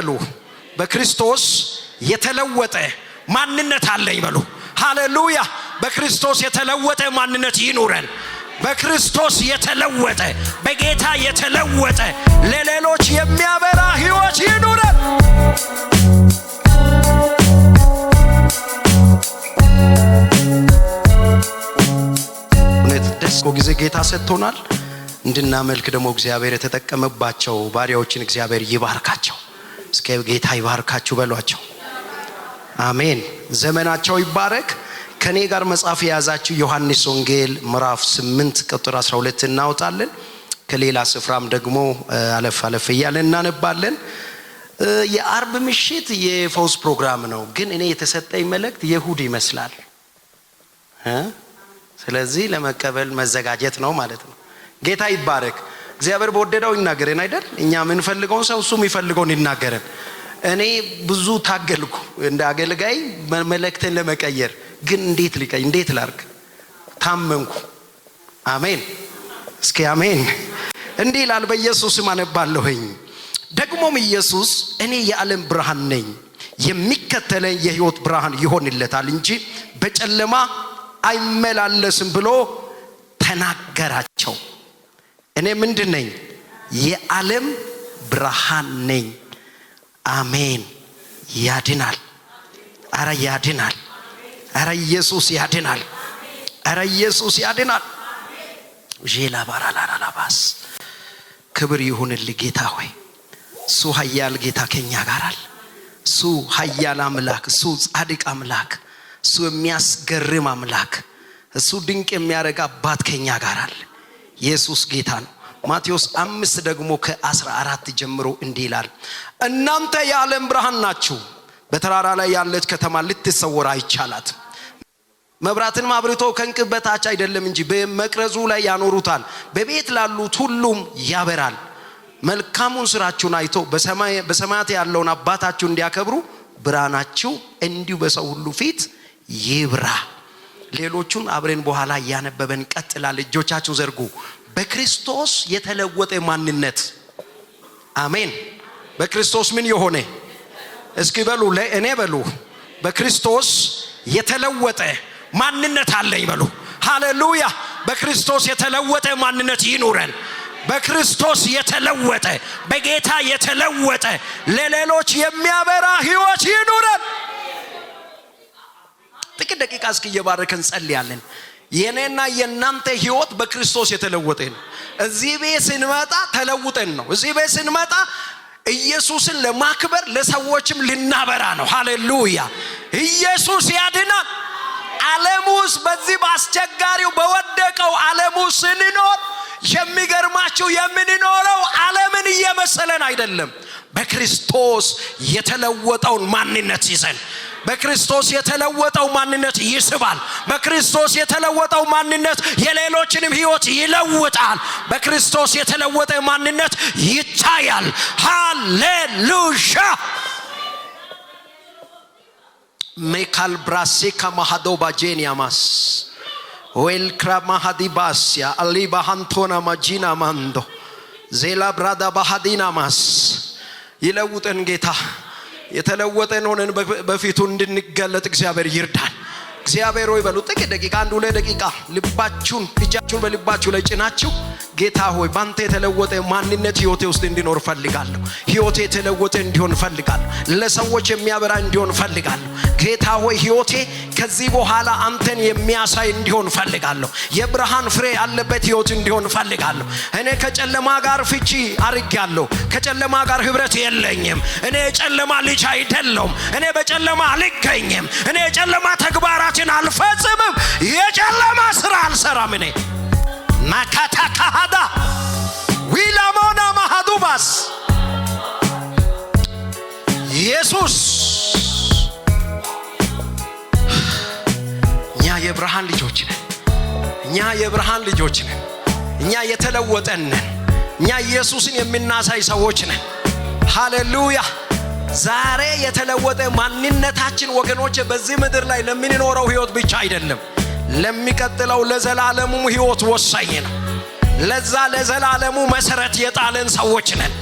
በሉ በክርስቶስ የተለወጠ ማንነት አለኝ በሉ። ሃሌሉያ። በክርስቶስ የተለወጠ ማንነት ይኑረን። በክርስቶስ የተለወጠ በጌታ የተለወጠ ለሌሎች የሚያበራ ሕይወት ይኑረን። ደስ ጊዜ ጌታ ሰጥቶናል እንድናመልክ ደግሞ እግዚአብሔር የተጠቀመባቸው ባሪያዎችን እግዚአብሔር ይባርካቸው። እስከ ጌታ ይባርካችሁ በሏቸው። አሜን። ዘመናቸው ይባረክ። ከኔ ጋር መጽሐፍ የያዛችሁ ዮሐንስ ወንጌል ምዕራፍ 8 ቁጥር 12 እናወጣለን። ከሌላ ስፍራም ደግሞ አለፍ እያለን እናነባለን። የአርብ ምሽት የፈውስ ፕሮግራም ነው፣ ግን እኔ የተሰጠኝ መልእክት የእሁድ ይመስላል። ስለዚህ ለመቀበል መዘጋጀት ነው ማለት ነው። ጌታ ይባረክ። እግዚአብሔር በወደደው ይናገረን አይደል? እኛ ምን ፈልገውን ሰው እሱ የሚፈልገውን ይናገረን። እኔ ብዙ ታገልኩ እንደ አገልጋይ መልእክትን ለመቀየር፣ ግን እንዴት ላርግ? ታመንኩ። አሜን። እስኪ አሜን። እንዲህ ይላል፣ በኢየሱስ ስም አነባለሁኝ። ደግሞም ኢየሱስ እኔ የዓለም ብርሃን ነኝ፣ የሚከተለኝ የሕይወት ብርሃን ይሆንለታል እንጂ በጨለማ አይመላለስም ብሎ ተናገራቸው። እኔ ምንድን ነኝ? የዓለም ብርሃን ነኝ። አሜን። ያድናል። አረ ያድናል። አረ ኢየሱስ ያድናል። አረ ኢየሱስ ያድናል። ጄላ ባራላላባስ ክብር ይሁንልህ ጌታ ሆይ። እሱ ኃያል ጌታ ከኛ ጋር አለ። እሱ ኃያል አምላክ፣ እሱ ጻድቅ አምላክ፣ እሱ የሚያስገርም አምላክ፣ እሱ ድንቅ የሚያደርግ አባት ከኛ ጋር አለ። ኢየሱስ ጌታ ነው። ማቴዎስ 5 ደግሞ ከ14 ጀምሮ እንዲህ ይላል፣ እናንተ የዓለም ብርሃን ናችሁ። በተራራ ላይ ያለች ከተማ ልትሰወር አይቻላትም። መብራትን አብርቶ ከእንቅብ በታች አይደለም እንጂ በመቅረዙ ላይ ያኖሩታል፣ በቤት ላሉት ሁሉም ያበራል። መልካሙን ስራችሁን አይቶ በሰማያት ያለውን አባታችሁ እንዲያከብሩ ብርሃናችሁ እንዲሁ በሰው ሁሉ ፊት ይብራ። ሌሎቹን አብረን በኋላ ያነበበን ቀጥላል። እጆቻችሁን ዘርጉ። በክርስቶስ የተለወጠ ማንነት። አሜን። በክርስቶስ ምን የሆነ? እስኪ በሉ ለእኔ በሉ በክርስቶስ የተለወጠ ማንነት አለኝ በሉ። ሃሌሉያ። በክርስቶስ የተለወጠ ማንነት ይኑረን። በክርስቶስ የተለወጠ በጌታ የተለወጠ ለሌሎች የሚያበራ ሕይወት ይኑረን። ጥቂት ደቂቃ እስኪ እየባረከን ጸልያለን። የኔና የናንተ ሕይወት በክርስቶስ የተለወጠ ነው። እዚህ ቤት ስንመጣ ተለውጠን ነው። እዚህ ቤት ስንመጣ ኢየሱስን ለማክበር ለሰዎችም ልናበራ ነው። ሃሌሉያ። ኢየሱስ ያድናል። ዓለም ውስጥ በዚህ በአስቸጋሪው በወደቀው ዓለም ውስጥ ስንኖር የሚገርማችሁ የምንኖረው ዓለምን እየመሰለን አይደለም። በክርስቶስ የተለወጠውን ማንነት ይዘን። በክርስቶስ የተለወጠው ማንነት ይስባል። በክርስቶስ የተለወጠው ማንነት የሌሎችንም ሕይወት ይለውጣል። በክርስቶስ የተለወጠ ማንነት ይታያል። ሃሌሉያ። ሜካል ብራሴካ ማሃዶባ ጄኒያማስ ዌልክራ ማሃዲባስያ አሊባ ሃንቶና ማጂና ማንዶ ዜላ ብራዳ ባሃዲናማስ ይለውጠን ጌታ። የተለወጠን ሆነን በፊቱ እንድንገለጥ እግዚአብሔር ይርዳን። እግዚአብሔር ሆይ በሉ ጥቂት ደቂቃ፣ 1-2 ደቂቃ ልባችሁን እጃችሁን በልባችሁ ላይ ጭናችሁ ጌታ ሆይ ባንተ የተለወጠ ማንነት ሕይወቴ ውስጥ እንዲኖር ፈልጋለሁ። ሕይወቴ የተለወጠ እንዲሆን ፈልጋለሁ። ለሰዎች የሚያበራ እንዲሆን ፈልጋለሁ። ጌታ ሆይ ሕይወቴ ከዚህ በኋላ አንተን የሚያሳይ እንዲሆን ፈልጋለሁ። የብርሃን ፍሬ ያለበት ሕይወት እንዲሆን ፈልጋለሁ። እኔ ከጨለማ ጋር ፍቺ አርጋለሁ። ከጨለማ ጋር ህብረት የለኝም። እኔ የጨለማ ልጅ አይደለሁም። እኔ በጨለማ አልገኝም። እኔ የጨለማ ተግባራትን አልፈጽምም። የጨለማ ስራ አልሰራም። እኔ ማካታካሃዳ ዊላሞና ማሃዱባስ ኢየሱስ እኛ የብርሃን ልጆች ነን። እኛ የብርሃን ልጆች ነን። እኛ የተለወጠን ነን። እኛ ኢየሱስን የምናሳይ ሰዎች ነን። ሃሌሉያ። ዛሬ የተለወጠ ማንነታችን ወገኖች በዚህ ምድር ላይ ለምንኖረው ህይወት ብቻ አይደለም፣ ለሚቀጥለው ለዘላለሙ ህይወት ወሳኝ ነው። ለዛ ለዘላለሙ መሰረት የጣለን ሰዎች ነን።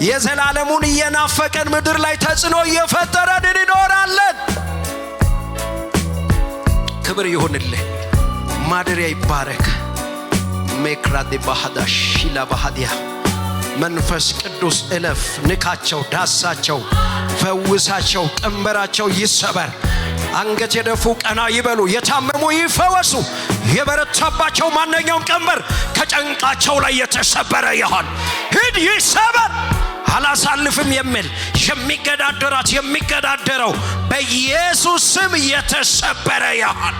የዘላለሙን እየናፈቀን ምድር ላይ ተጽዕኖ እየፈጠረን እንኖራለን። ክብር ይሁንልህ። ማደሪያ ይባረክ። ሜክራዲ ባህዳሽ ለባህዲያ መንፈስ ቅዱስ እለፍ፣ ንካቸው፣ ዳሳቸው፣ ፈውሳቸው፣ ቀንበራቸው ይሰበር። አንገት የደፉ ቀና ይበሉ፣ የታመሙ ይፈወሱ። የበረታባቸው ማንኛውም ቀንበር ከጨንቃቸው ላይ የተሰበረ ይሆን። ሂድ ይሰበር። አላሳልፍም የሚል የሚገዳደራት የሚገዳደረው በኢየሱስ ስም የተሰበረ ይሆን።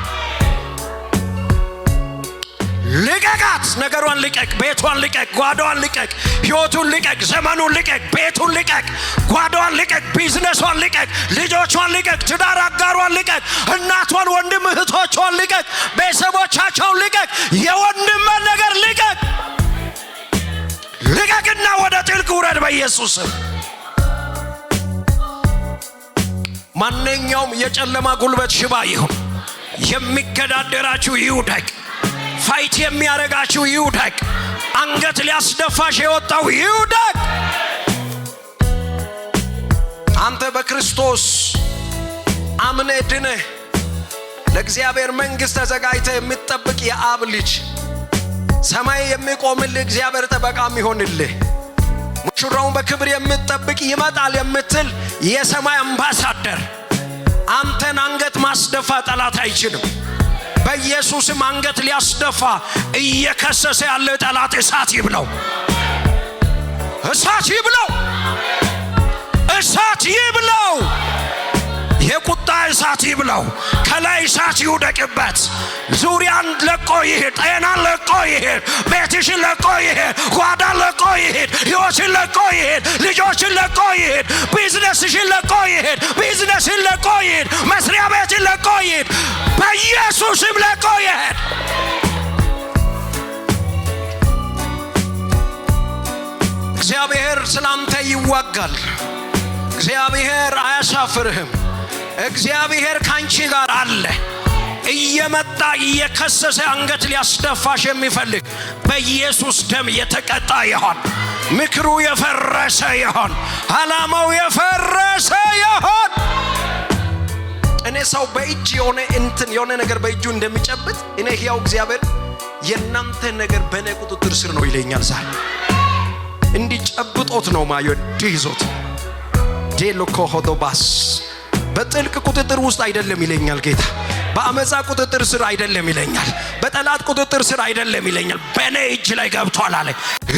ልቀቃት። ነገሯን ልቀቅ፣ ቤቷን ልቀቅ፣ ጓዳዋን ልቀቅ፣ ሕይወቱን ልቀቅ፣ ዘመኑን ልቀቅ፣ ቤቱን ልቀቅ፣ ጓዳዋን ልቀቅ፣ ቢዝነሷን ልቀቅ፣ ልጆቿን ልቀቅ፣ ትዳር አጋሯን ልቀቅ፣ እናቷን፣ ወንድም እህቶቿን ልቀቅ፣ ቤተሰቦቻቸውን ልቀቅ፣ የወንድምን ነገር ልቀቅ። ልቀቅና ወደ ጥልቅ ውረድ በኢየሱስ ስም። ማንኛውም የጨለማ ጉልበት ሽባ ይሁን የሚገዳደራችሁ ይውደቅ። ፋይት የሚያረጋችሁ ይውደቅ። አንገት ሊያስደፋሽ የወጣው ይውደቅ። አንተ በክርስቶስ አምነህ ድነህ ለእግዚአብሔር መንግሥት ተዘጋጅተህ የምትጠብቅ የአብ ልጅ ሰማይ የሚቆምልህ እግዚአብሔር ጠበቃም ይሆንልህ። ሙሽራውን በክብር የምትጠብቅ ይመጣል የምትል የሰማይ አምባሳደር አንተን አንገት ማስደፋ ጠላት አይችልም። በኢየሱስም አንገት ሊያስደፋ እየከሰሰ ያለ ጠላት እሳት ይብለው፣ እሳት ይብለው፣ እሳት ይብለው። የቁጣ እሳት ይብለው። ከላይ እሳት ይውደቅበት። ዙሪያን ለቆ ይሄድ፣ ጤናን ለቆ ይሄድ፣ ቤትሽን ለቆ ይሄድ፣ ጓዳን ለቆ ይሄድ፣ ሕይወትን ለቆ ይሄድ፣ ልጆችን ለቆ ይሄድ፣ ቢዝነስሽን ለቆ ይሄድ፣ ቢዝነስን ለቆ ይሄድ፣ መስሪያ ቤትን ለቆ ይሄድ፣ በኢየሱስም ለቆ ይሄድ። እግዚአብሔር ስላንተ ይዋጋል። እግዚአብሔር አያሳፍርህም። እግዚአብሔር ካንቺ ጋር አለ። እየመጣ እየከሰሰ አንገት ሊያስደፋሽ የሚፈልግ በኢየሱስ ደም የተቀጣ ይሆን። ምክሩ የፈረሰ ይሆን። ዓላማው የፈረሰ ይሆን። እኔ ሰው በእጅ የሆነ ነገር በእጁ እንደሚጨብጥ እኔ ሕያው እግዚአብሔር የእናንተ ነገር በእኔ ቁጥጥር ስር ነው ይለኛል። ዛሬ እንዲጨብጦት ነው ማየው ይዞት ዴሎኮ ሆዶባስ በጥልቅ ቁጥጥር ውስጥ አይደለም ይለኛል ጌታ። በአመፃ ቁጥጥር ስር አይደለም ይለኛል። በጠላት ቁጥጥር ስር አይደለም ይለኛል። በእኔ እጅ ላይ ገብቷል አለ።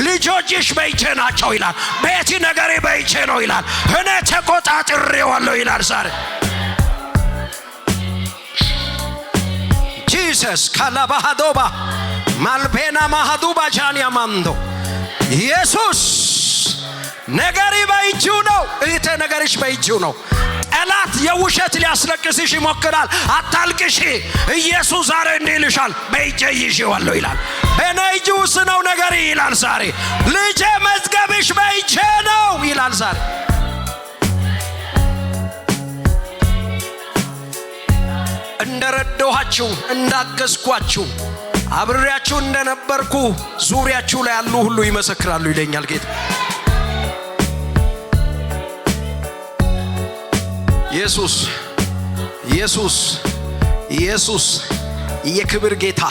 ልጆችሽ በእጄ ናቸው ይላል። ቤቲ ነገሬ በእጄ ነው ይላል። እኔ ተቆጣጥሬዋለሁ ይላል። ዛሬ ጂሰስ ካላባሃዶባ ማልቤና ማሃዱባ ጃንያ ማንዶ ኢየሱስ ነገሪ በእጁ ነው። እህቴ ነገርሽ በእጁ ነው። ጠላት የውሸት ሊያስለቅስሽ ይሞክራል። አታልቅሺ። ኢየሱስ ዛሬ እንዲህ ይልሻል፣ በእጄ ይዤዋለሁ ይላል። በእኔ እጅ ውስጥ ነው ነገሪ ይላል። ዛሬ ልጄ መዝገብሽ በእጄ ነው ይላል። ዛሬ እንደረዳኋችሁ እንዳገዝኳችሁ አብሬያችሁ እንደነበርኩ ዙሪያችሁ ላይ ያሉ ሁሉ ይመሰክራሉ ይለኛል ጌታ። ኢየሱስ ኢየሱስ ኢየሱስ የክብር ጌታ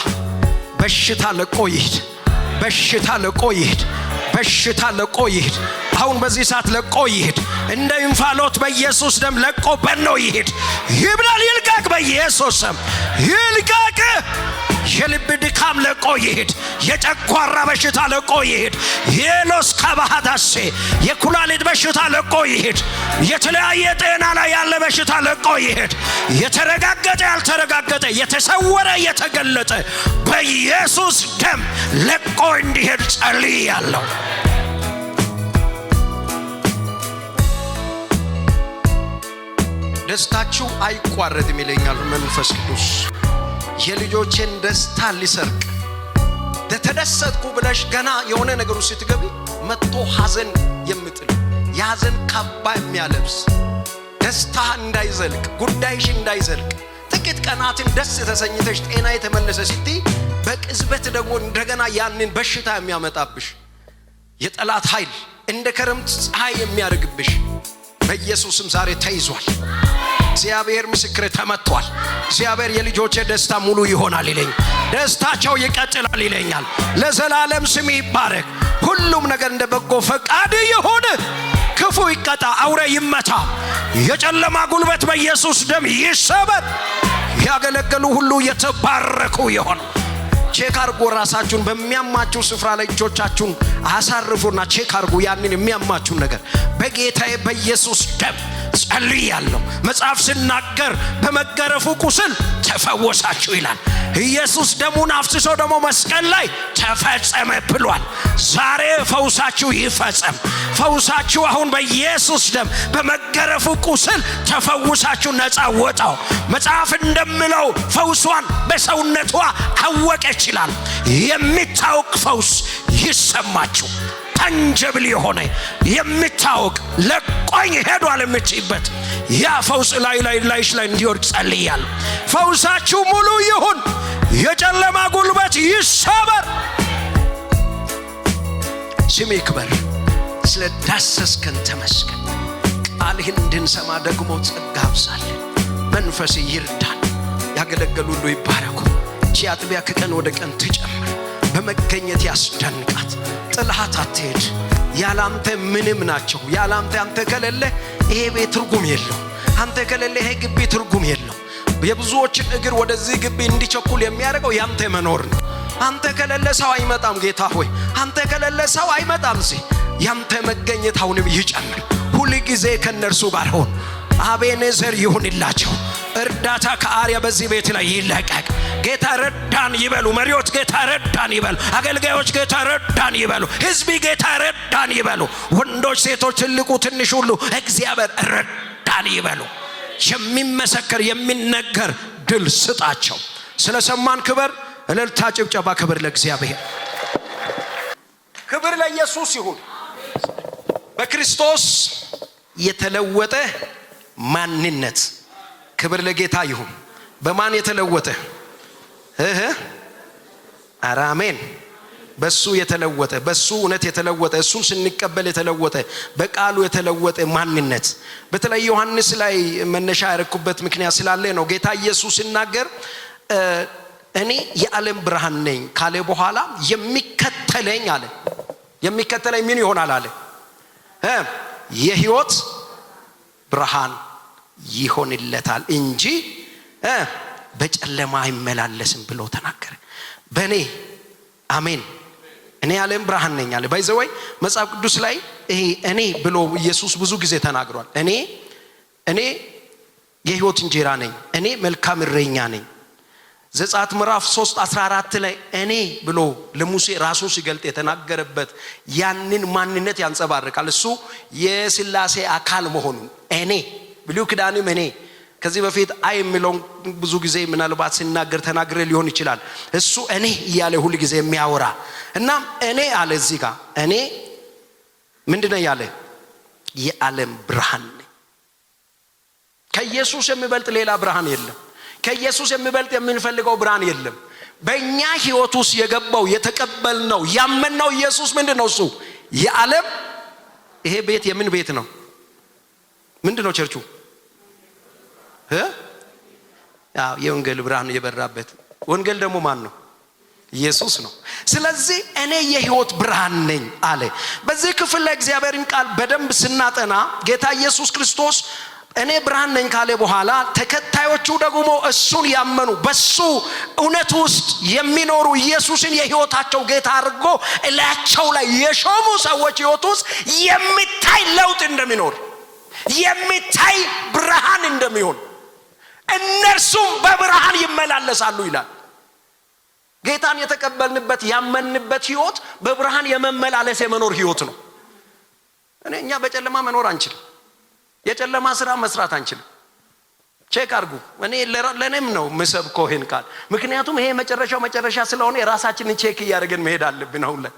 በሽታ ለቆ ይሄድ፣ በሽታ ለቆ ይሄድ፣ በሽታ ለቆ ይሄድ። አሁን በዚህ ሰዓት ለቆ ይሄድ። እንደ እንፋሎት በኢየሱስ ደም ለቆ በኖ ይሄድ። ይብላል፣ ይልቀቅ፣ በኢየሱስ ስም ይልቀቅ። የልብ ድካም ለቆ ይሄድ። የጨጓራ በሽታ ለቆ ይሄድ። የሎስ ከባሃዳሴ የኩላሊት በሽታ ለቆ ይሄድ። የተለያየ ጤና ላይ ያለ በሽታ ለቆ ይሄድ። የተረጋገጠ ያልተረጋገጠ፣ የተሰወረ የተገለጠ በኢየሱስ ደም ለቆ እንዲሄድ ጸልያለሁ። ደስታችሁ አይቋረጥም ይለኛል መንፈስ ቅዱስ። የልጆችን ደስታ ሊሰርቅ ተደሰትኩ ብለሽ ገና የሆነ ነገር ውስጥ ስትገቢ መጥቶ ሐዘን የምጥል የሐዘን ካባ የሚያለብስ ደስታ እንዳይዘልቅ፣ ጉዳይሽ እንዳይዘልቅ፣ ጥቂት ቀናትን ደስ ተሰኝተሽ ጤና የተመለሰ ስትይ በቅጽበት ደግሞ እንደገና ያንን በሽታ የሚያመጣብሽ የጠላት ኃይል እንደ ክረምት ፀሐይ የሚያርግብሽ በኢየሱስም ዛሬ ተይዟል። እግዚአብሔር ምስክር ተመቷል። እግዚአብሔር የልጆቼ ደስታ ሙሉ ይሆናል ይለኝ፣ ደስታቸው ይቀጥላል ይለኛል። ለዘላለም ስም ይባረክ። ሁሉም ነገር እንደ በጎ ፈቃድ ይሁን። ክፉ ይቀጣ፣ አውሬ ይመታ፣ የጨለማ ጉልበት በኢየሱስ ደም ይሰበር። ያገለገሉ ሁሉ የተባረኩ ይሆኑ። ቼክ አርጉ። ራሳችሁን በሚያማችሁ ስፍራ ላይ እጆቻችሁን አሳርፉና ቼክ አርጉ። ያንን የሚያማችሁን ነገር በጌታዬ በኢየሱስ ደም ጸልያለሁ። መጽሐፍ ሲናገር በመገረፉ ቁስል ተፈወሳችሁ ይላል። ኢየሱስ ደሙን አፍስሶ ደግሞ መስቀል ላይ ተፈጸመ ብሏል። ዛሬ ፈውሳችሁ ይፈጸም። ፈውሳችሁ አሁን በኢየሱስ ደም በመገረፉ ቁስል ተፈውሳችሁ ነፃ ወጣው። መጽሐፍ እንደሚለው ፈውሷን በሰውነቷ አወቀች ይላል። የሚታወቅ ፈውስ ይሰማችሁ። ታንጀብል የሆነ የሚታወቅ ለቆኝ ሄዷል የምትይበት ያ ፈውስ ላይሽ ላይ እንዲወርድ ጸልያለሁ። ፈውሳችሁ ሙሉ ይሁን። የጨለማ ጉልበት ይሰበር። ስሜ ይክበር። ስለ ዳሰስከን ተመስገን። ቃልህን እንድንሰማ ደግሞ ጸጋ አብዛልን። መንፈስ ይርዳን። ያገለገሉ ሁሉ ይባረኩ። ቺ አጥቢያ ከቀን ወደ ቀን ትጨምር። በመገኘት ያስደንቃት። ጥልሃት አትሄድ። ያላንተ ምንም ናቸው። ያላንተ አንተ ከሌለ ይሄ ቤት ትርጉም የለው። አንተ ከሌለ ይሄ ግቢ ትርጉም የለው። የብዙዎችን እግር ወደዚህ ግቢ እንዲቸኩል የሚያደርገው ያንተ መኖር ነው። አንተ ከሌለ ሰው አይመጣም። ጌታ ሆይ አንተ ከሌለ ሰው አይመጣም። ያንተ መገኘት አሁንም ይጨምር። ሁሉ ጊዜ ከነርሱ ጋር ሆን። አቤኔዘር ይሁንላቸው። እርዳታ ከአርያ በዚህ ቤት ላይ ይለቀቅ። ጌታ ረዳን ይበሉ። መሪዎች ጌታ ረዳን ይበሉ። አገልጋዮች ጌታ ረዳን ይበሉ። ሕዝብ ጌታ ረዳን ይበሉ። ወንዶች፣ ሴቶች፣ ትልቁ ትንሹ ሁሉ እግዚአብሔር ረዳን ይበሉ። የሚመሰከር የሚነገር ድል ስጣቸው። ስለሰማን ክብር፣ እልልታ፣ ጭብጨባ። ክብር ለእግዚአብሔር፣ ክብር ለኢየሱስ ይሁን። በክርስቶስ የተለወጠ ማንነት ክብር ለጌታ ይሁን። በማን የተለወጠ? አሜን። በሱ የተለወጠ፣ በሱ እውነት የተለወጠ፣ እሱን ስንቀበል የተለወጠ፣ በቃሉ የተለወጠ ማንነት። በተለይ ዮሐንስ ላይ መነሻ ያደረኩበት ምክንያት ስላለ ነው። ጌታ ኢየሱስ ሲናገር እኔ የዓለም ብርሃን ነኝ ካለ በኋላ የሚከተለኝ አለ። የሚከተለኝ ምን ይሆናል አለ? የሕይወት ብርሃን ይሆንለታል እንጂ በጨለማ አይመላለስም ብሎ ተናገረ። በእኔ አሜን። እኔ የዓለም ብርሃን ነኝ አለ። ባይዘወይ መጽሐፍ ቅዱስ ላይ ይሄ እኔ ብሎ ኢየሱስ ብዙ ጊዜ ተናግሯል። እኔ የሕይወት እንጀራ ነኝ፣ እኔ መልካም እረኛ ነኝ። ዘጸአት ምዕራፍ 3:14 ላይ እኔ ብሎ ለሙሴ ራሱን ሲገልጥ የተናገረበት ያንን ማንነት ያንጸባርቃል። እሱ የሥላሴ አካል መሆኑን እኔ ብሉይ ኪዳንም እኔ ከዚህ በፊት አይ የሚለውን ብዙ ጊዜ ምናልባት ሲናገር ተናግሬ ሊሆን ይችላል። እሱ እኔ እያለ ሁሉ ጊዜ የሚያወራ እና እኔ አለ እዚህ ጋር እኔ ምንድነው ያለ? የዓለም ብርሃን ነኝ። ከኢየሱስ የሚበልጥ ሌላ ብርሃን የለም። ከኢየሱስ የሚበልጥ የምንፈልገው ብርሃን የለም። በእኛ ሕይወት ውስጥ የገባው የተቀበልነው ያመንነው ኢየሱስ ምንድነው? እሱ የዓለም ይሄ ቤት የምን ቤት ነው? ምንድነው ቸርቹ? የወንጌል ብርሃን የበራበት። ወንጌል ደግሞ ማን ነው? ኢየሱስ ነው። ስለዚህ እኔ የሕይወት ብርሃን ነኝ አለ። በዚህ ክፍል ላይ እግዚአብሔርን ቃል በደንብ ስናጠና ጌታ ኢየሱስ ክርስቶስ እኔ ብርሃን ነኝ ካለ በኋላ ተከታዮቹ ደግሞ እሱን ያመኑ በሱ እውነት ውስጥ የሚኖሩ ኢየሱስን የሕይወታቸው ጌታ አድርጎ እላቸው ላይ የሾሙ ሰዎች ሕይወት ውስጥ የሚታይ ለውጥ እንደሚኖር፣ የሚታይ ብርሃን እንደሚሆን፣ እነርሱም በብርሃን ይመላለሳሉ ይላል። ጌታን የተቀበልንበት ያመንበት ሕይወት በብርሃን የመመላለስ የመኖር ሕይወት ነው። እኛ በጨለማ መኖር አንችልም። የጨለማ ስራ መስራት አንችልም። ቼክ አርጉ። ለኔም ነው መስብከው ይሄን ቃል። ምክንያቱም ይሄ መጨረሻ ስለሆነ የራሳችንን ቼክ እያደረግን መሄድ አለብን። አሁን ላይ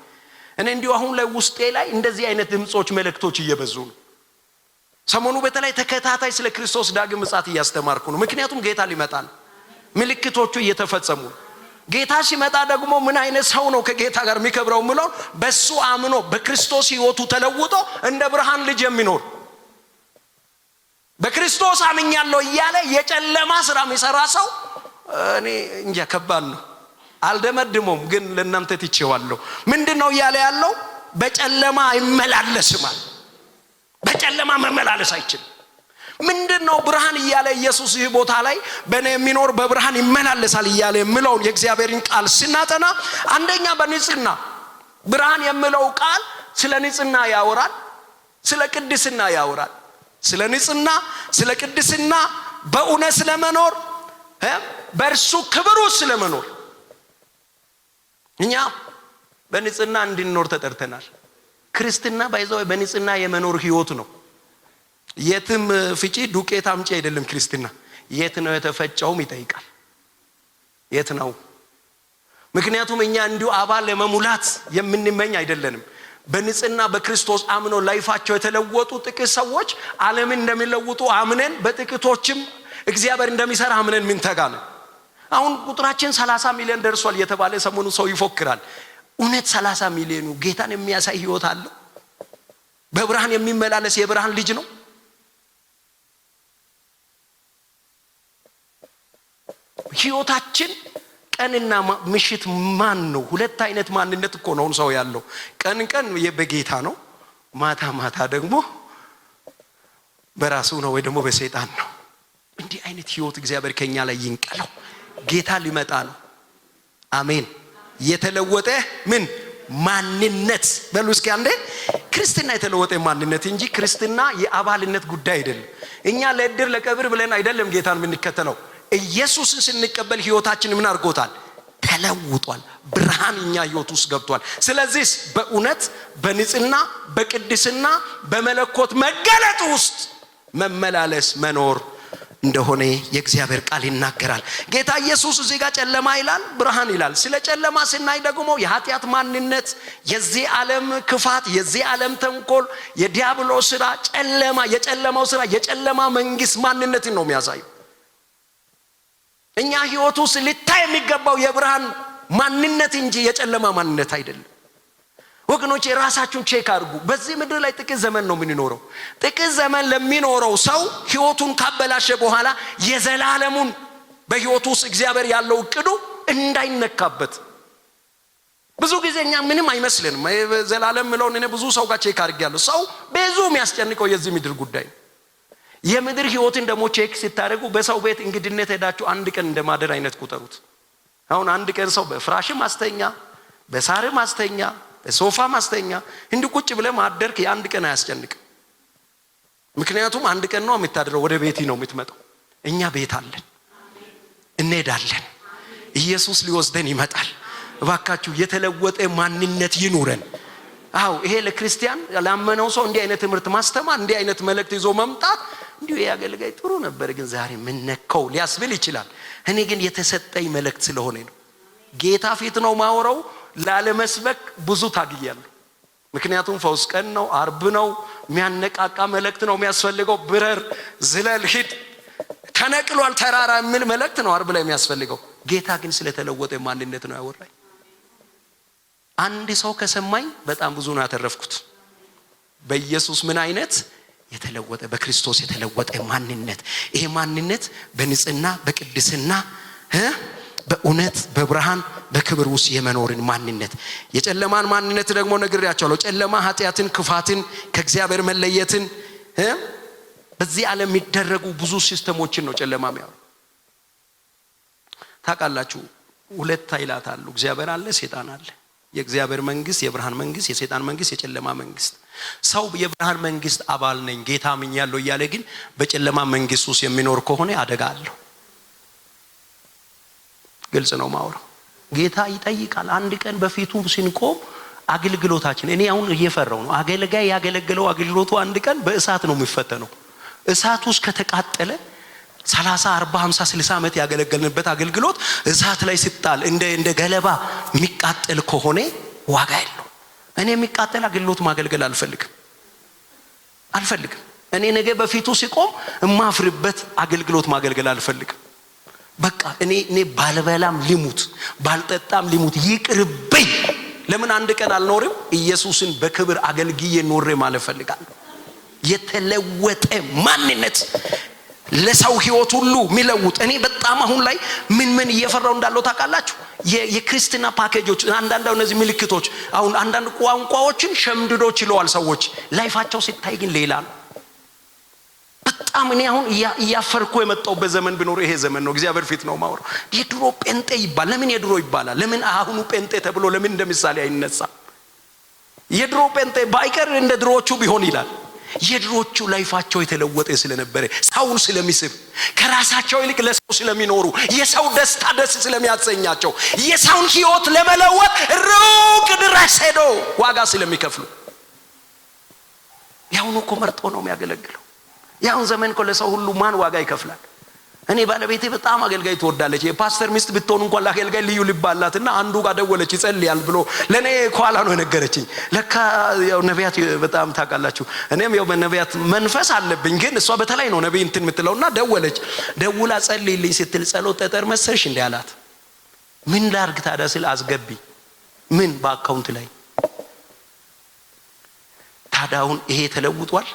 እንዲሁ አሁን ላይ ውስጤ ላይ እንደዚህ አይነት ድምጾች መልእክቶች እየበዙ ነው። ሰሞኑ በተለይ ተከታታይ ስለ ክርስቶስ ዳግም ምጽአት እያስተማርኩ ነው። ምክንያቱም ጌታ ሊመጣ ነው። ምልክቶቹ እየተፈጸሙ ነው። ጌታ ሲመጣ ደግሞ ምን አይነት ሰው ነው ከጌታ ጋር የሚከብረው ምለው በሱ አምኖ በክርስቶስ ህይወቱ ተለውጦ እንደ ብርሃን ልጅ የሚኖር በክርስቶስ አምኛለሁ እያለ የጨለማ ስራ የሚሰራ ሰው እኔ እንጃ ከባድ ነው። አልደመድሞም ግን ለእናንተ ትቼዋለሁ። ምንድነው እያለ ያለው? በጨለማ አይመላለስም። በጨለማ መመላለስ አይችልም። ምንድነው ብርሃን እያለ ኢየሱስ ይህ ቦታ ላይ በእኔ የሚኖር በብርሃን ይመላለሳል እያለ የሚለውን የእግዚአብሔርን ቃል ስናጠና አንደኛ በንጽህና ብርሃን የሚለው ቃል ስለ ንጽህና ያወራል፣ ስለ ቅድስና ያወራል። ስለ ንጽህና ስለ ቅድስና በእውነት ስለመኖር በእርሱ ክብሩ ስለመኖር እኛ በንጽህና እንድንኖር ተጠርተናል። ክርስትና ባይዘው በንጽህና የመኖር ህይወት ነው። የትም ፍጪ ዱቄት አምጪ አይደለም ክርስትና። የት ነው የተፈጨውም ይጠይቃል። የት ነው? ምክንያቱም እኛ እንዲሁ አባል ለመሙላት የምንመኝ አይደለንም። በንጽህና በክርስቶስ አምኖ ላይፋቸው የተለወጡ ጥቂት ሰዎች ዓለምን እንደሚለውጡ አምነን በጥቂቶችም እግዚአብሔር እንደሚሰራ አምነን ምን ተጋነ። አሁን ቁጥራችን 30 ሚሊዮን ደርሷል የተባለ ሰሞኑ ሰው ይፎክራል። እውነት 30 ሚሊዮኑ ጌታን የሚያሳይ ህይወት አለው? በብርሃን የሚመላለስ የብርሃን ልጅ ነው? ህይወታችን ቀንና ምሽት ማን ነው? ሁለት አይነት ማንነት እኮ ነው ሰው ያለው። ቀን ቀን በጌታ ነው፣ ማታ ማታ ደግሞ በራሱ ነው ወይ ደግሞ በሰይጣን ነው። እንዲህ አይነት ህይወት እግዚአብሔር ከኛ ላይ ይንቀለው። ጌታ ሊመጣ ነው። አሜን። የተለወጠ ምን ማንነት በሉ እስኪ አንዴ። ክርስትና የተለወጠ ማንነት እንጂ ክርስትና የአባልነት ጉዳይ አይደለም። እኛ ለእድር ለቀብር ብለን አይደለም ጌታን የምንከተለው። ኢየሱስን ስንቀበል ህይወታችን ምን አድርጎታል? ተለውጧል። ብርሃን እኛ ህይወት ውስጥ ገብቷል። ስለዚህ በእውነት በንጽህና በቅድስና በመለኮት መገለጥ ውስጥ መመላለስ መኖር እንደሆነ የእግዚአብሔር ቃል ይናገራል። ጌታ ኢየሱስ እዚህ ጋር ጨለማ ይላል፣ ብርሃን ይላል። ስለ ጨለማ ስናይ ደግሞ የኃጢአት ማንነት፣ የዚህ ዓለም ክፋት፣ የዚህ ዓለም ተንኮል፣ የዲያብሎስ ስራ፣ ጨለማ፣ የጨለማው ስራ፣ የጨለማ መንግስት ማንነትን ነው የሚያሳየው። እኛ ህይወት ውስጥ ሊታይ የሚገባው የብርሃን ማንነት እንጂ የጨለማ ማንነት አይደለም። ወገኖች የራሳችሁን ቼክ አድርጉ። በዚህ ምድር ላይ ጥቂት ዘመን ነው የምንኖረው። ጥቂት ዘመን ለሚኖረው ሰው ህይወቱን ካበላሸ በኋላ የዘላለሙን በህይወቱ ውስጥ እግዚአብሔር ያለው እቅዱ እንዳይነካበት ብዙ ጊዜ እኛ ምንም አይመስልንም። ዘላለም ምለውን እኔ ብዙ ሰው ጋር ቼክ አድርጌያለሁ። ሰው ብዙ የሚያስጨንቀው የዚህ ምድር ጉዳይ ነው። የምድር ህይወትን ደግሞ ቼክ ሲታደርጉ በሰው ቤት እንግድነት ሄዳችሁ አንድ ቀን እንደማደር አይነት ቁጠሩት። አሁን አንድ ቀን ሰው በፍራሽም አስተኛ፣ በሳርም አስተኛ፣ በሶፋ ማስተኛ እንዲህ ቁጭ ብለ ማደርክ የአንድ ቀን አያስጨንቅም። ምክንያቱም አንድ ቀን ነው የምታድረው፣ ወደ ቤት ነው የምትመጣው። እኛ ቤት አለን፣ እንሄዳለን። ኢየሱስ ሊወስደን ይመጣል። እባካችሁ የተለወጠ ማንነት ይኑረን። አው ይሄ ለክርስቲያን ላመነው ሰው እንዲህ አይነት ትምህርት ማስተማር፣ እንዲህ አይነት መልእክት ይዞ መምጣት እንዲሁ ያገልጋይ ጥሩ ነበር፣ ግን ዛሬ ምን ነካው ሊያስብል ይችላል። እኔ ግን የተሰጠኝ መልእክት ስለሆነ ነው። ጌታ ፊት ነው ማወራው። ላለመስበክ ብዙ ታግያለሁ። ምክንያቱም ፈውስ ቀን ነው፣ አርብ ነው፣ የሚያነቃቃ መልእክት ነው የሚያስፈልገው። ብረር፣ ዝለል፣ ሂድ፣ ተነቅሏል ተራራ የሚል መልእክት ነው አርብ ላይ የሚያስፈልገው። ጌታ ግን ስለተለወጠ ማንነት ነው ያወራኝ። አንድ ሰው ከሰማኝ በጣም ብዙ ነው ያተረፍኩት። በኢየሱስ ምን አይነት የተለወጠ በክርስቶስ የተለወጠ ማንነት። ይሄ ማንነት በንጽህና በቅድስና በእውነት በብርሃን በክብር ውስጥ የመኖርን ማንነት። የጨለማን ማንነት ደግሞ ነግሬያቸዋለሁ። ጨለማ ኃጢአትን፣ ክፋትን፣ ከእግዚአብሔር መለየትን፣ በዚህ ዓለም የሚደረጉ ብዙ ሲስተሞችን ነው ጨለማ የሚያወሩ። ታውቃላችሁ ሁለት ኃይላት አሉ። እግዚአብሔር አለ፣ ሰይጣን አለ። የእግዚአብሔር መንግስት የብርሃን መንግስት፣ የሰይጣን መንግስት የጨለማ መንግስት። ሰው የብርሃን መንግስት አባል ነኝ ጌታ አምኛለሁ እያለ ግን በጨለማ መንግስት ውስጥ የሚኖር ከሆነ አደጋ አለው። ግልጽ ነው ማውራው። ጌታ ይጠይቃል። አንድ ቀን በፊቱ ስንቆም አገልግሎታችን፣ እኔ አሁን እየፈራው ነው። አገልጋይ ያገለገለው አገልግሎቱ አንድ ቀን በእሳት ነው የሚፈተነው። እሳት ውስጥ ከተቃጠለ 30 40 50 60 ዓመት ያገለገልንበት አገልግሎት እሳት ላይ ሲጣል እንደ ገለባ የሚቃጠል ከሆነ ዋጋ የለው። እኔ የሚቃጠል አገልግሎት ማገልገል አልፈልግም። እኔ ነገ በፊቱ ሲቆም የማፍርበት አገልግሎት ማገልገል አልፈልግም። በቃ እኔ ባልበላም ሊሙት ባልጠጣም ሊሙት ይቅርብኝ። ለምን አንድ ቀን አልኖርም? ኢየሱስን በክብር አገልግዬ ኖሬ ማለት ፈልጋለሁ። የተለወጠ ማንነት ለሰው ህይወት ሁሉ የሚለውጥ። እኔ በጣም አሁን ላይ ምን እየፈራው እንዳለው ታውቃላችሁ? የክርስቲና ፓኬጆች አንዳንድ እነዚህ ምልክቶች አሁን አንዳንድ ቋንቋዎችን ሸምድዶ ችለዋል ሰዎች። ላይፋቸው ሲታይ ግን ሌላ ነው። በጣም እኔ አሁን እያፈርኩ የመጣሁበት ዘመን ቢኖር ይሄ ዘመን ነው። እግዚአብሔር ፊት ነው ማወራው። የድሮ ጴንጤ ይባል። ለምን የድሮ ይባላል? ለምን አሁኑ ጴንጤ ተብሎ ለምን እንደምሳሌ አይነሳም? የድሮ ጴንጤ ባይቀር እንደ ድሮዎቹ ቢሆን ይላል። የድሮቹ ላይፋቸው የተለወጠ ስለነበረ ሰውን ስለሚስብ ከራሳቸው ይልቅ ለሰው ስለሚኖሩ የሰው ደስታ ደስ ስለሚያሰኛቸው የሰውን ህይወት ለመለወጥ ሩቅ ድረስ ሄዶ ዋጋ ስለሚከፍሉ ያውኑ እኮ መርጦ ነው የሚያገለግለው። ያውን ዘመን እኮ ለሰው ሁሉ ማን ዋጋ ይከፍላል? እኔ ባለቤቴ በጣም አገልጋይ ትወዳለች። የፓስተር ሚስት ብትሆን እንኳን ለአገልጋይ ልዩ ልባላትና አንዱ ጋር ደወለች ይጸልያል ብሎ ለኔ ኋላ ነው የነገረችኝ። ለካ ያው ነቢያት በጣም ታውቃላችሁ፣ እኔም ያው በነቢያት መንፈስ አለብኝ። ግን እሷ በተለይ ነው ነብይ እንትን የምትለውና ደወለች። ደውላ ጸልይልኝ ስትል ጸሎት ጠጠር መሰልሽ እንዴ አላት። ምን ላርግ ታዲያ ስል አስገቢ ምን በአካውንት ላይ ታዳውን ይሄ ተለውጧል።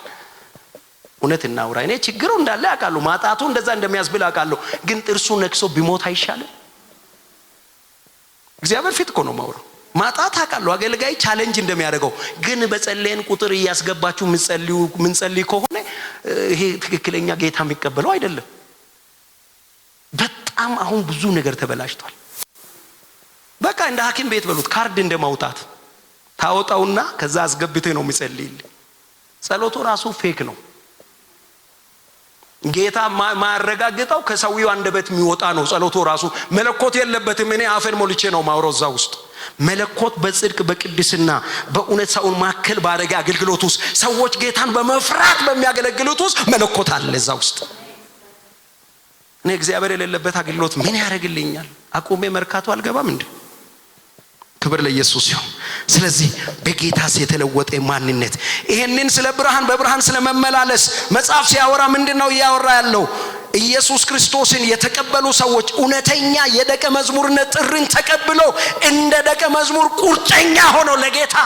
እውነት እናውራ። እኔ ችግሩ እንዳለ አውቃለሁ፣ ማጣቱ እንደዛ እንደሚያስብል አውቃለሁ። ግን ጥርሱ ነክሶ ቢሞት አይሻልም? እግዚአብሔር ፊት እኮ ነው ማውራው። ማጣት አውቃለሁ፣ አገልጋይ ቻሌንጅ እንደሚያደርገው። ግን በጸለየን ቁጥር እያስገባችሁ ምን ጸልይ ከሆነ ይሄ ትክክለኛ ጌታ የሚቀበለው አይደለም። በጣም አሁን ብዙ ነገር ተበላሽቷል። በቃ እንደ ሐኪም ቤት በሉት ካርድ እንደማውጣት ታወጣውና ከዛ አስገብተህ ነው የሚጸልይልህ። ጸሎቱ ራሱ ፌክ ነው። ጌታ ማረጋግጠው ከሰውየው አንደበት የሚወጣ ነው። ጸሎቱ ራሱ መለኮት የለበትም። እኔ አፈን ሞልቼ ነው ማውራው። እዛ ውስጥ መለኮት በጽድቅ በቅድስና በእውነት ሰውን ማከል ባረጋ አገልግሎት ውስጥ ሰዎች ጌታን በመፍራት በሚያገለግሉት ውስጥ መለኮት አለ እዛ ውስጥ። እኔ እግዚአብሔር የሌለበት አገልግሎት ምን ያደርግልኛል? አቁሜ መርካቶ አልገባም እንዴ? ክብር ለኢየሱስ ይሁን። ስለዚህ በጌታስ የተለወጠ ማንነት ይሄንን ስለ ብርሃን በብርሃን ስለ መመላለስ መጽሐፍ ሲያወራ ምንድነው እያወራ ያለው? ኢየሱስ ክርስቶስን የተቀበሉ ሰዎች እውነተኛ የደቀ መዝሙርነት ጥሪን ተቀብለው እንደ ደቀ መዝሙር ቁርጠኛ ሆነው ለጌታ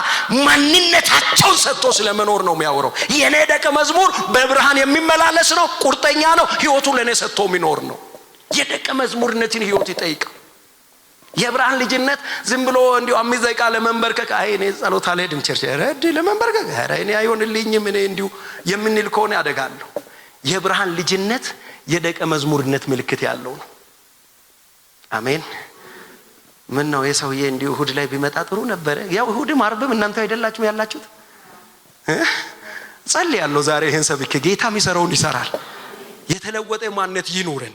ማንነታቸውን ሰጥቶ ስለመኖር ነው የሚያወራው። የኔ ደቀ መዝሙር በብርሃን የሚመላለስ ነው፣ ቁርጠኛ ነው፣ ህይወቱን ለኔ ሰጥቶ የሚኖር ነው። የደቀ መዝሙርነትን ህይወት ይጠይቃል። የብርሃን ልጅነት ዝም ብሎ እንዲው አሚዘቃ ለመንበርከክ እኔ ጸሎት አልሄድም ቸርች ረድ ለመንበርከክ እኔ አይሆንልኝም እኔ እንዲው የምንል ከሆነ ያደጋለሁ። የብርሃን ልጅነት የደቀ መዝሙርነት ምልክት ያለው ነው። አሜን። ምን ነው የሰውዬ እንዲው እሁድ ላይ ቢመጣ ጥሩ ነበር። ያው እሁድም አርብም እናንተ አይደላችሁም ያላችሁት? ጸልያለሁ ዛሬ ይሄን ሰብኬ ጌታ የሚሰራውን ይሰራል። የተለወጠ ማንነት ይኖረን።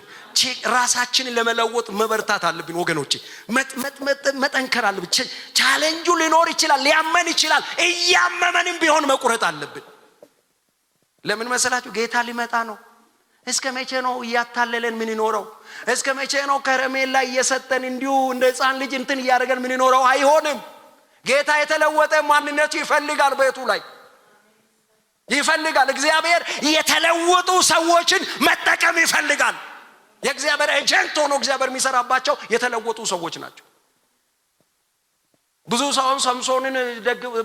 ራሳችንን ለመለወጥ መበርታት አለብን ወገኖቼ። መጠንከር አለብን። ቻሌንጁ ሊኖር ይችላል፣ ሊያመን ይችላል። እያመመንም ቢሆን መቁረጥ አለብን። ለምን መሰላችሁ? ጌታ ሊመጣ ነው። እስከ መቼ ነው እያታለለን ምን ይኖረው? እስከ መቼ ነው ከረሜላ እየሰጠን እንዲሁ እንደ ሕፃን ልጅ እንትን እያደረገን ምን ይኖረው? አይሆንም። ጌታ የተለወጠ ማንነቱ ይፈልጋል። ቤቱ ላይ ይፈልጋል። እግዚአብሔር የተለወጡ ሰዎችን መጠቀም ይፈልጋል። የእግዚአብሔር ኤጀንት ሆኖ እግዚአብሔር የሚሰራባቸው የተለወጡ ሰዎች ናቸው። ብዙ ሰውን ሰምሶንን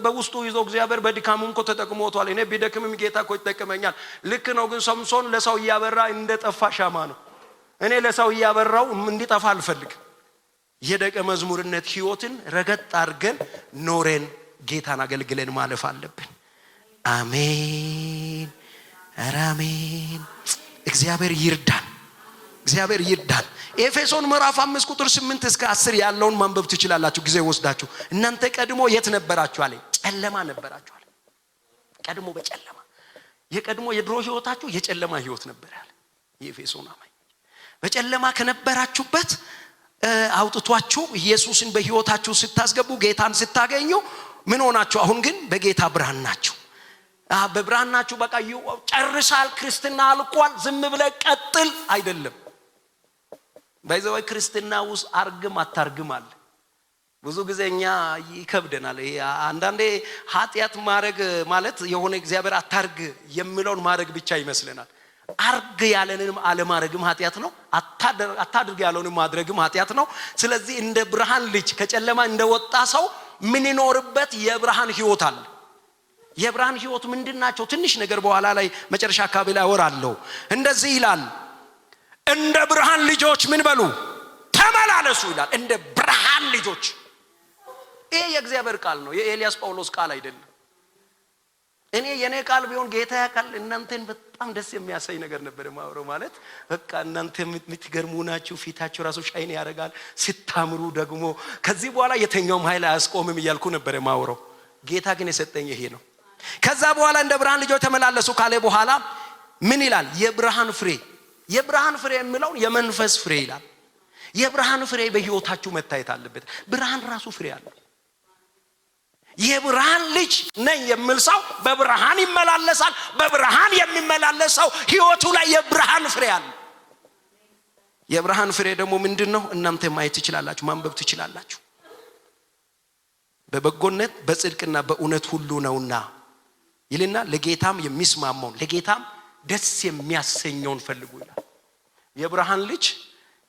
በውስጡ ይዞ እግዚአብሔር በድካሙም እኮ ተጠቅሞታል። እኔ ቢደክምም ጌታ እኮ ይጠቅመኛል። ልክ ነው። ግን ሰምሶን ለሰው እያበራ እንደጠፋ ሻማ ነው። እኔ ለሰው እያበራው እንዲጠፋ አልፈልግም። የደቀ መዝሙርነት ህይወትን ረገጥ አድርገን ኖረን ጌታን አገልግለን ማለፍ አለብን። አሜን፣ አሜን። እግዚአብሔር ይርዳን፣ እግዚአብሔር ይርዳን። ኤፌሶን ምዕራፍ 5 ቁጥር 8 እስከ 10 ያለውን ማንበብ ትችላላችሁ ጊዜ ወስዳችሁ። እናንተ ቀድሞ የት ነበራችሁ አለ? ጨለማ ነበራችሁ አለ። ቀድሞ በጨለማ የቀድሞ የድሮ ህይወታችሁ የጨለማ ህይወት ነበር አለ የኤፌሶን አማኝ። በጨለማ ከነበራችሁበት አውጥቷችሁ ኢየሱስን በህይወታችሁ ስታስገቡ ጌታን ስታገኙ ምን ሆናችሁ? አሁን ግን በጌታ ብርሃን ናችሁ። በብርሃን ናችሁ። በቃ ጨርሳል። ክርስትና አልቋል። ዝም ብለህ ቀጥል አይደለም። ባይዘው ክርስትና ውስጥ አርግም አታርግም አለ። ብዙ ጊዜኛ ይከብደናል። አንዳንዴ ኃጢአት ማድረግ ማለት የሆነ እግዚአብሔር አታርግ የሚለውን ማድረግ ብቻ ይመስለናል። አርግ ያለንንም አለማድረግም ኃጢአት ነው። አታድርግ ያለውንም ማድረግም ኃጢአት ነው። ስለዚህ እንደ ብርሃን ልጅ ከጨለማ እንደወጣ ሰው ምን ይኖርበት የብርሃን ህይወት አለ። የብርሃን ህይወት ምንድናቸው? ትንሽ ነገር በኋላ ላይ መጨረሻ አካባቢ ላይ አወራለሁ። እንደዚህ ይላል፣ እንደ ብርሃን ልጆች ምን በሉ ተመላለሱ ይላል። እንደ ብርሃን ልጆች። ይሄ የእግዚአብሔር ቃል ነው፣ የኤልያስ ጳውሎስ ቃል አይደለም። እኔ የኔ ቃል ቢሆን ጌታ ያውቃል እናንተን በጣም ደስ የሚያሳይ ነገር ነበር ማውራው። ማለት በቃ እናንተ የምትገርሙ ናችሁ፣ ፊታችሁ ራሱ ሻይን ያደርጋል፣ ስታምሩ ደግሞ ከዚህ በኋላ የተኛውም ኃይል አያስቆምም እያልኩ ነበር ማውራው። ጌታ ግን የሰጠኝ ይሄ ነው። ከዛ በኋላ እንደ ብርሃን ልጆች ተመላለሱ ካለ በኋላ ምን ይላል? የብርሃን ፍሬ። የብርሃን ፍሬ የሚለው የመንፈስ ፍሬ ይላል። የብርሃን ፍሬ በህይወታችሁ መታየት አለበት። ብርሃን ራሱ ፍሬ አለ። የብርሃን ልጅ ነኝ የሚል ሰው በብርሃን ይመላለሳል። በብርሃን የሚመላለሰው ህይወቱ ላይ የብርሃን ፍሬ አለ። የብርሃን ፍሬ ደግሞ ምንድነው? እናንተ ማየት ትችላላችሁ፣ ማንበብ ትችላላችሁ። በበጎነት በጽድቅና በእውነት ሁሉ ነውና ይልና ለጌታም የሚስማማውን ለጌታም ደስ የሚያሰኘውን ፈልጉ ይላል። የብርሃን ልጅ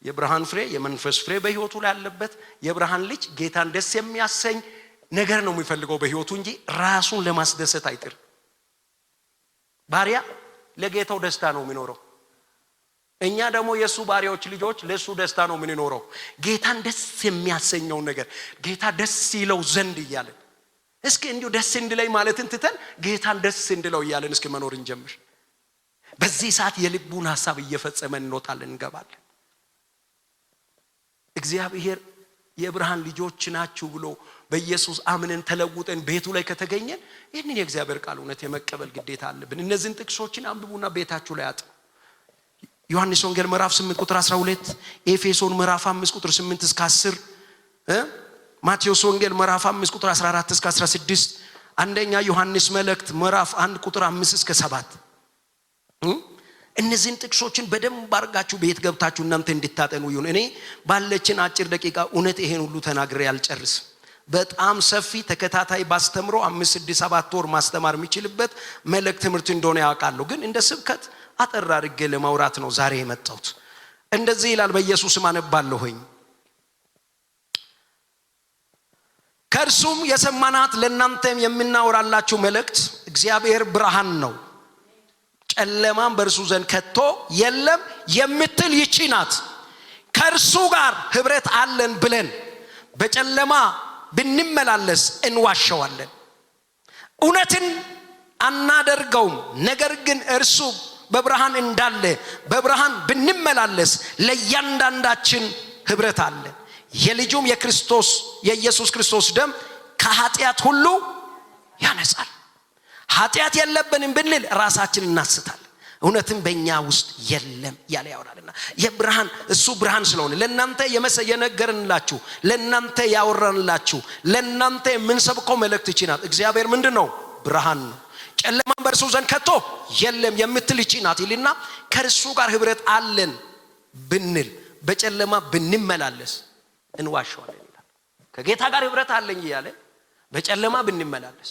የብርሃን ፍሬ የመንፈስ ፍሬ በህይወቱ ላይ ያለበት የብርሃን ልጅ ጌታን ደስ የሚያሰኝ ነገር ነው የሚፈልገው በህይወቱ እንጂ ራሱን ለማስደሰት አይጥር። ባሪያ ለጌታው ደስታ ነው የሚኖረው። እኛ ደግሞ የሱ ባሪያዎች ልጆች ለሱ ደስታ ነው የምንኖረው። ጌታን ደስ የሚያሰኘው ነገር ጌታ ደስ ይለው ዘንድ እያለን እስኪ እንዲሁ ደስ እንድለኝ ማለትን ትተን ጌታን ደስ እንድለው እያለን እስኪ መኖር እንጀምር። በዚህ ሰዓት የልቡን ሐሳብ እየፈጸመን እንወጣለን እንገባለን። እግዚአብሔር የብርሃን ልጆች ናችሁ ብሎ በኢየሱስ አምነን ተለውጠን ቤቱ ላይ ከተገኘን ይህንን የእግዚአብሔር ቃል እውነት የመቀበል ግዴታ አለብን። እነዚህን ጥቅሶችን አንብቡና ቤታችሁ ላይ አጥሩ። ዮሐንስ ወንጌል ምዕራፍ 8 ቁጥር 12፣ ኤፌሶን ምዕራፍ 5 ቁጥር 8 እስከ 10፣ ማቴዎስ ወንጌል ምዕራፍ 5 ቁጥር 14 እስከ 16፣ አንደኛ ዮሐንስ መልእክት ምዕራፍ 1 ቁጥር 5 እስከ 7። እነዚህን ጥቅሶችን በደንብ አድርጋችሁ ቤት ገብታችሁ እናንተ እንድታጠኑ ይሁን። እኔ ባለችን አጭር ደቂቃ እውነት ይሄን ሁሉ ተናግሬ አልጨርስም። በጣም ሰፊ ተከታታይ ባስተምሮ 5 6 7 ወር ማስተማር የሚችልበት መልእክት ትምህርት እንደሆነ ያውቃለሁ። ግን እንደ ስብከት አጠር አድርጌ ለማውራት ነው ዛሬ የመጣሁት። እንደዚህ ይላል፣ በኢየሱስም አነባለሁኝ። ከእርሱም የሰማናት ለእናንተም የምናወራላችሁ መልእክት እግዚአብሔር ብርሃን ነው፣ ጨለማም በእርሱ ዘንድ ከቶ የለም የምትል ይህች ናት። ከእርሱ ጋር ህብረት አለን ብለን በጨለማ ብንመላለስ እንዋሸዋለን፣ እውነትን አናደርገውም። ነገር ግን እርሱ በብርሃን እንዳለ በብርሃን ብንመላለስ ለእያንዳንዳችን ህብረት አለ። የልጁም የኢየሱስ ክርስቶስ ደም ከኃጢአት ሁሉ ያነጻል። ኃጢአት የለብንም ብንል ራሳችንን እናስታለን፣ እውነትም በእኛ ውስጥ የለም ያለ ያወራልና የብርሃን እሱ ብርሃን ስለሆነ ለእናንተ የነገርንላችሁ ለእናንተ ያወራንላችሁ ለእናንተ የምንሰብከው መልእክት ይህች ናት። እግዚአብሔር ምንድነው? ብርሃን ነው፣ ጨለማም በእርሱ ዘንድ ከቶ የለም የምትል ይህች ናት ይልና ከእርሱ ጋር ህብረት አለን ብንል በጨለማ ብንመላለስ እንዋሸዋለን ይላል። ከጌታ ጋር ህብረት አለኝ እያለ በጨለማ ብንመላለስ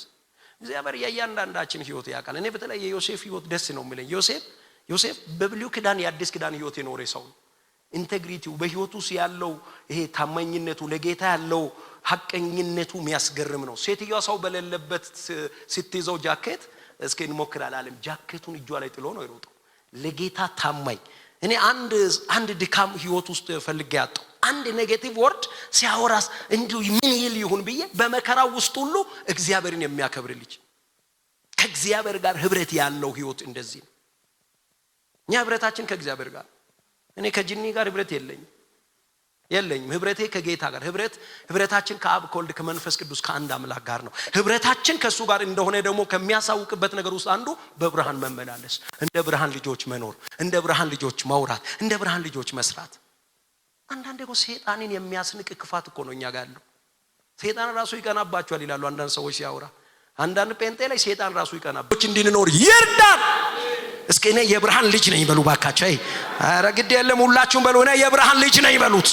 እግዚአብሔር የእያንዳንዳችን ህይወት ያውቃል። እኔ በተለይ የዮሴፍ ህይወት ደስ ነው የሚለኝ። ዮሴፍ በብሉይ ኪዳን የአዲስ ኪዳን ህይወት የኖረ ሰው ነው። ኢንቴግሪቲው በህይወቱ ያለው ይሄ ታማኝነቱ ለጌታ ያለው ሐቀኝነቱ የሚያስገርም ነው። ሴትዮዋ ሰው በሌለበት ስትይዘው ጃኬት እስኪ እንሞክራለን አለም ጃኬቱን እጇ ላይ ጥሎ ነው የሮጠው። ለጌታ ታማኝ። እኔ አንድ ድካም ህይወት ውስጥ ፈልጌ ያጣው አንድ ኔጌቲቭ ወርድ ሲያወራስ እንዲሁ ምን ይል ይሁን ብዬ በመከራው ውስጥ ሁሉ እግዚአብሔርን የሚያከብር ልጅ ከእግዚአብሔር ጋር ህብረት ያለው ህይወት እንደዚህ ነው። እኛ ህብረታችን ከእግዚአብሔር ጋር፣ እኔ ከጅኒ ጋር ህብረት የለኝም። ህብረቴ ከጌታ ጋር ህብረታችን ከአብ ከወልድ ከመንፈስ ቅዱስ ከአንድ አምላክ ጋር ነው። ህብረታችን ከሱ ጋር እንደሆነ ደግሞ ከሚያሳውቅበት ነገር ውስጥ አንዱ በብርሃን መመላለስ፣ እንደ ብርሃን ልጆች መኖር፣ እንደ ብርሃን ልጆች ማውራት፣ እንደ ብርሃን ልጆች መስራት። አንዳንዴ እኮ ሰይጣንን የሚያስንቅ ክፋት እኮ ነው እኛ ጋር ያለው። ሰይጣን ራሱ ይቀናባቸዋል ይላሉ አንዳንድ ሰዎች ሲያወራ። አንዳንድ ጴንጤ ላይ ሰይጣን ራሱ ይቀናባቸዋል። እንድንኖር ይርዳን። እስኪ እኔ የብርሃን ልጅ ነኝ በሉ ባካችሁ። ኧረ ግድ የለም ሁላችሁም በሉ እኔ የብርሃን ልጅ ነኝ በሉት።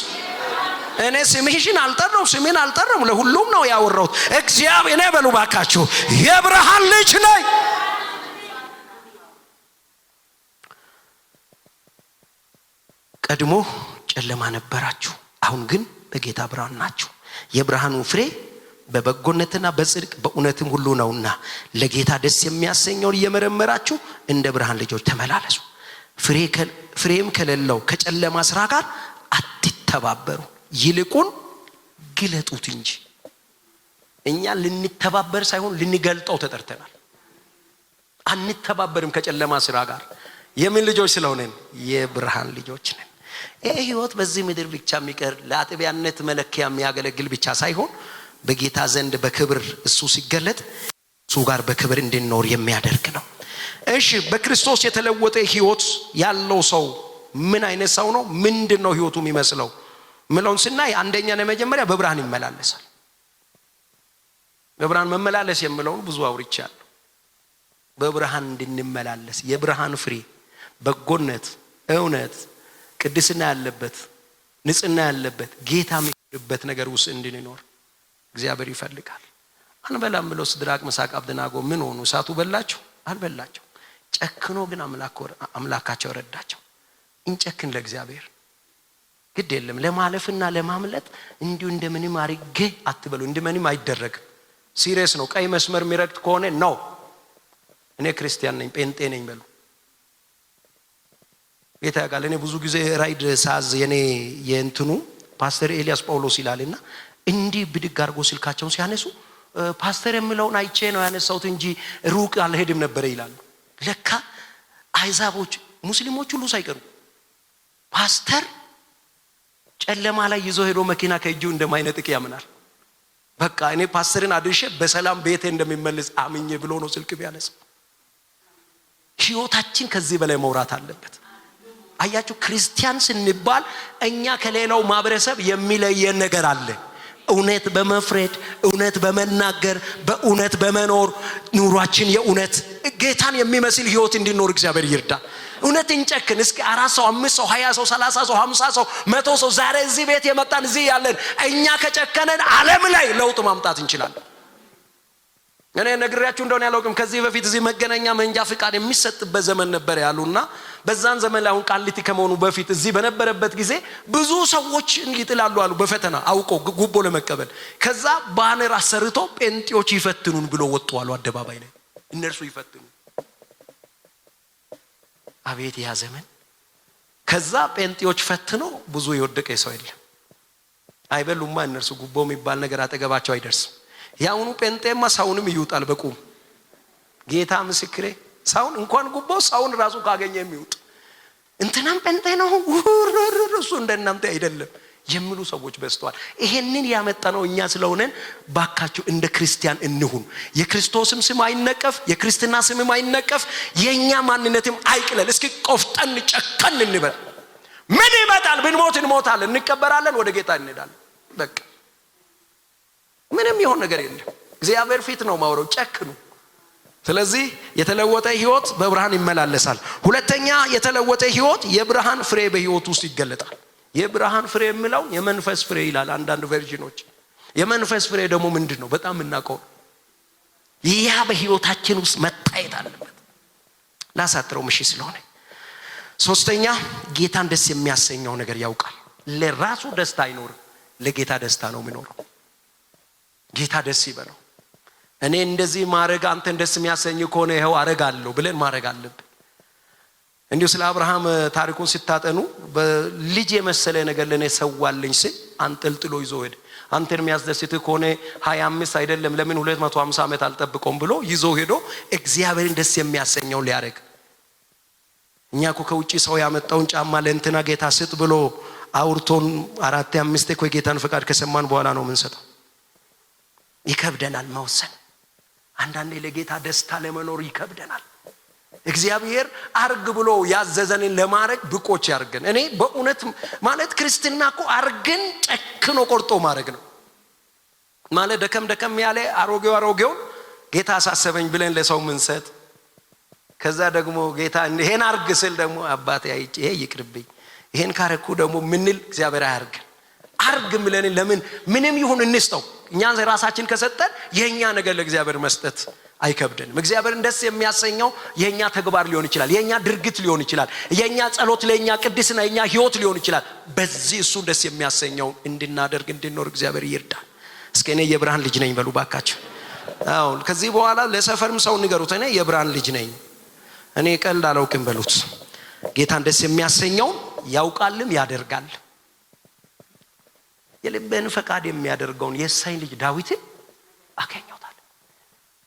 እኔ ስምህሽን አልጠራው ስሜን አልጠራም፣ ለሁሉም ነው ያወራሁት። እግዚአብሔር እኔ በሉ ባካችሁ የብርሃን ልጅ ነኝ። ቀድሞ ጨለማ ነበራችሁ፣ አሁን ግን በጌታ ብርሃን ናችሁ። የብርሃኑ ፍሬ በበጎነትና በጽድቅ በእውነትም ሁሉ ነውና ለጌታ ደስ የሚያሰኘውን እየመረመራችሁ እንደ ብርሃን ልጆች ተመላለሱ። ፍሬም ከሌለው ከጨለማ ስራ ጋር አትተባበሩ፣ ይልቁን ግለጡት እንጂ። እኛ ልንተባበር ሳይሆን ልንገልጠው ተጠርተናል። አንተባበርም ከጨለማ ስራ ጋር። የምን ልጆች ስለሆነን? የብርሃን ልጆች ነን። ይህ ህይወት በዚህ ምድር ብቻ የሚቀር ለአጥቢያነት መለኪያ የሚያገለግል ብቻ ሳይሆን በጌታ ዘንድ በክብር እሱ ሲገለጥ እሱ ጋር በክብር እንድንኖር የሚያደርግ ነው። እሺ፣ በክርስቶስ የተለወጠ ህይወት ያለው ሰው ምን አይነት ሰው ነው? ምንድነው ህይወቱ የሚመስለው ምለውን ስናይ፣ አንደኛ ለመጀመሪያ በብርሃን ይመላለሳል። በብርሃን መመላለስ የምለውን ብዙ አውርቻለሁ። በብርሃን እንድንመላለስ የብርሃን ፍሬ በጎነት፣ እውነት፣ ቅድስና ያለበት፣ ንጽህና ያለበት፣ ጌታ የሚከብርበት ነገር ውስጥ እንድንኖር እግዚአብሔር ይፈልጋል። አንበላም ብለው ሲድራቅ ሚሳቅ አብደናጎ ምን ሆኑ? እሳቱ በላቸው? አልበላቸው። ጨክኖ ግን አምላካቸው ረዳቸው። እንጨክን ለእግዚአብሔር ግድ የለም። ለማለፍና ለማምለጥ እንዲሁ እንደምንም አርጌ አትበሉ። እንደምንም አይደረግም። ሲሪየስ ነው። ቀይ መስመር የሚረግጥ ከሆነ ነው እኔ ክርስቲያን ነኝ ጴንጤ ነኝ በሉ። ጌታ ያውቃል። እኔ ብዙ ጊዜ ራይድ ሳዝ የኔ የእንትኑ ፓስተር ኤልያስ ጳውሎስ ይላልና እንዲህ ብድግ አድርጎ ስልካቸውን ሲያነሱ ፓስተር የምለውን አይቼ ነው ያነሳሁት እንጂ ሩቅ አልሄድም ነበር ይላሉ። ለካ አይዛቦች ሙስሊሞች ሁሉ ሳይቀሩ ፓስተር ጨለማ ላይ ይዞ ሄዶ መኪና ከእጁ እንደማይነጥቅ ያምናል። በቃ እኔ ፓስተርን አድርሼ በሰላም ቤቴ እንደሚመለስ አምኜ ብሎ ነው ስልክ ቢያነሳ። ህይወታችን ከዚህ በላይ መውራት አለበት። አያችሁ፣ ክርስቲያን ስንባል እኛ ከሌላው ማህበረሰብ የሚለየን ነገር አለ። እውነት በመፍረድ እውነት በመናገር በእውነት በመኖር ኑሯችን የእውነት ጌታን የሚመስል ህይወት እንዲኖር እግዚአብሔር ይርዳ። እውነት እንጨክን። እስኪ 4 ሰው 5 ሰው 20 ሰው 30 ሰው 50 ሰው 100 ሰው ዛሬ እዚህ ቤት የመጣን እዚህ ያለን እኛ ከጨከነን ዓለም ላይ ለውጥ ማምጣት እንችላለን። እኔ ነግሬያችሁ እንደሆነ ያለውቅም ከዚህ በፊት እዚህ መገናኛ መንጃ ፍቃድ የሚሰጥበት ዘመን ነበር ያሉና በዛን ዘመን ላይ አሁን ቃሊቲ ከመሆኑ በፊት እዚህ በነበረበት ጊዜ ብዙ ሰዎች ይጥላሉ አሉ በፈተና አውቆ ጉቦ ለመቀበል። ከዛ ባነር አሰርቶ ጴንጤዎች ይፈትኑን ብሎ ወጡ አሉ አደባባይ ላይ። እነርሱ ይፈትኑ። አቤት ያ ዘመን። ከዛ ጴንጤዎች ፈትኖ ብዙ የወደቀ ሰው የለም። አይበሉማ እነርሱ ጉቦ የሚባል ነገር አጠገባቸው አይደርስም። ያውኑ ጴንጤማ ሰውንም ይውጣል በቁም። ጌታ ምስክሬ፣ ሰውን እንኳን ጉቦ ሰውን ራሱ ካገኘ የሚውጥ እንትናም ጴንጤ ነው እሱ እንደናንተ አይደለም የሚሉ ሰዎች በዝተዋል። ይሄንን ያመጣነው እኛ ስለሆነን ባካችሁ እንደ ክርስቲያን እንሁን። የክርስቶስም ስም አይነቀፍ፣ የክርስትና ስምም አይነቀፍ፣ የኛ ማንነትም አይቅለል። እስኪ ቆፍጠን ጨከን እንበል። ምን ይመጣል? ብንሞት እንሞታለን፣ እንቀበራለን፣ ወደ ጌታ እንሄዳለን። በቃ ምንም ይሆን ነገር የለም። እግዚአብሔር ፊት ነው ማውረው። ጨክኑ። ስለዚህ የተለወጠ ህይወት በብርሃን ይመላለሳል። ሁለተኛ የተለወጠ ህይወት የብርሃን ፍሬ በህይወት ውስጥ ይገለጣል። የብርሃን ፍሬ የሚለው የመንፈስ ፍሬ ይላል አንዳንድ ቨርዥኖች። የመንፈስ ፍሬ ደግሞ ምንድነው? በጣም እናቀው ያ በህይወታችን ውስጥ መታየት አለበት። ላሳጥረው ምሽ ስለሆነ ሶስተኛ ጌታን ደስ የሚያሰኘው ነገር ያውቃል። ለራሱ ደስታ አይኖርም፣ ለጌታ ደስታ ነው የሚኖረው። ጌታ ደስ ይበለው። እኔ እንደዚህ ማረግ አንተን ደስ የሚያሰኝ ከሆነ ይሄው አረጋለሁ ብለን ማረግ አለብን። እንዲሁ ስለ አብርሃም ታሪኩን ሲታጠኑ በልጅ የመሰለ ነገር ለኔ ሰዋልኝ ሲል አንጠልጥሎ ይዞ ሄደ። አንተን የሚያስደስት ከሆነ 25 አይደለም ለምን 250 ዓመት አልጠብቆም ብሎ ይዞ ሄዶ እግዚአብሔርን ደስ የሚያሰኘው ሊያረግ። እኛ እኮ ከውጪ ሰው ያመጣውን ጫማ ለእንትና ጌታ ስጥ ብሎ አውርቶን 4-5 እኮ የጌታን ፍቃድ ከሰማን በኋላ ነው የምንሰጠው። ይከብደናል መወሰን። አንዳንዴ ለጌታ ደስታ ለመኖር ይከብደናል። እግዚአብሔር አርግ ብሎ ያዘዘንን ለማድረግ ብቆች ያርገን። እኔ በእውነት ማለት ክርስትና እኮ አርግን ጨክኖ ቆርጦ ማድረግ ነው ማለት። ደከም ያለ አሮጌውን ጌታ አሳሰበኝ ብለን ለሰው ምንሰጥ፣ ከዛ ደግሞ ጌታ ይሄን አርግ ስል ደግሞ አባቴ አይጭ ይሄ ይቅርብኝ ይሄን ካረኩ ደግሞ ምንል እግዚአብሔር አያርገን። አርግ ብለን ለምን ምንም ይሁን እንስጠው። እኛን ራሳችን ከሰጠን የኛ ነገር ለእግዚአብሔር መስጠት አይከብደንም። እግዚአብሔርን ደስ የሚያሰኘው የኛ ተግባር ሊሆን ይችላል፣ የኛ ድርጊት ሊሆን ይችላል፣ የኛ ጸሎት፣ ለኛ ቅድስና፣ የኛ ህይወት ሊሆን ይችላል። በዚህ እሱ ደስ የሚያሰኘው እንድናደርግ እንድንኖር እግዚአብሔር ይርዳል። እስኪ እኔ የብርሃን ልጅ ነኝ በሉ ባካችሁ። አዎ ከዚህ በኋላ ለሰፈርም ሰው ንገሩት፣ እኔ የብርሃን ልጅ ነኝ፣ እኔ ቀልድ አላውቅም በሉት። ጌታን ደስ የሚያሰኘው ያውቃልም ያደርጋል። የልብን ፈቃድ የሚያደርገውን የእሴይን ልጅ ዳዊትን አገኘውታል።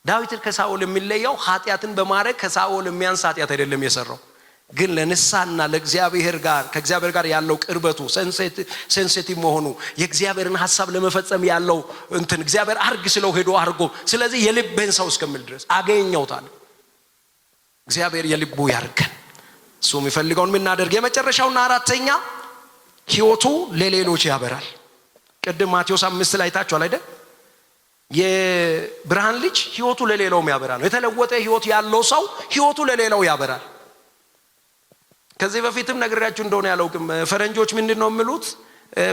ዳዊትን ከሳኦል የሚለየው ኃጢአትን በማድረግ ከሳኦል የሚያንስ ኃጢአት አይደለም የሰራው፣ ግን ለንስሐና ለእግዚአብሔር ጋር ከእግዚአብሔር ጋር ያለው ቅርበቱ ሴንሲቲቭ መሆኑ የእግዚአብሔርን ሐሳብ ለመፈጸም ያለው እንትን እግዚአብሔር አርግ ስለው ሄዶ አርጎ፣ ስለዚህ የልብን ሰው እስከሚል ድረስ አገኘውታል። እግዚአብሔር የልቡ ያርገን፣ እሱ የሚፈልገውን ምናደርግ። የመጨረሻውና አራተኛ ህይወቱ ለሌሎች ያበራል። ቅድም ማቴዎስ 5 ላይ ታችኋል አይደል? የብርሃን ልጅ ህይወቱ ለሌላውም ያበራል። የተለወጠ ህይወት ያለው ሰው ህይወቱ ለሌላው ያበራል። ከዚህ በፊትም ነግሬያችሁ እንደሆነ ያለውም ፈረንጆች ምንድነው የሚሉት?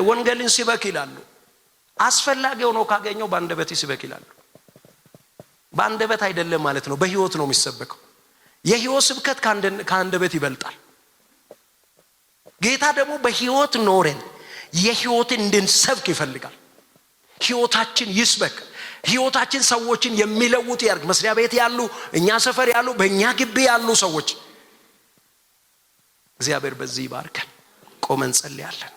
ወንጌልን ሲበክ ይላሉ። አስፈላጊ ሆኖ ካገኘው በአንደበት ይስበክ ይላሉ። በአንደበት አይደለም ማለት ነው፣ በህይወት ነው የሚሰበከው። የህይወት ስብከት ከአንደበት ይበልጣል። ጌታ ደግሞ በህይወት ኖረን የህይወትን እንድንሰብክ ይፈልጋል። ህይወታችን ይስበክ፣ ህይወታችን ሰዎችን የሚለውጥ ያርግ። መስሪያ ቤት ያሉ፣ እኛ ሰፈር ያሉ፣ በእኛ ግቢ ያሉ ሰዎች እግዚአብሔር በዚህ ይባርከን። ቆመን ጸልያለን።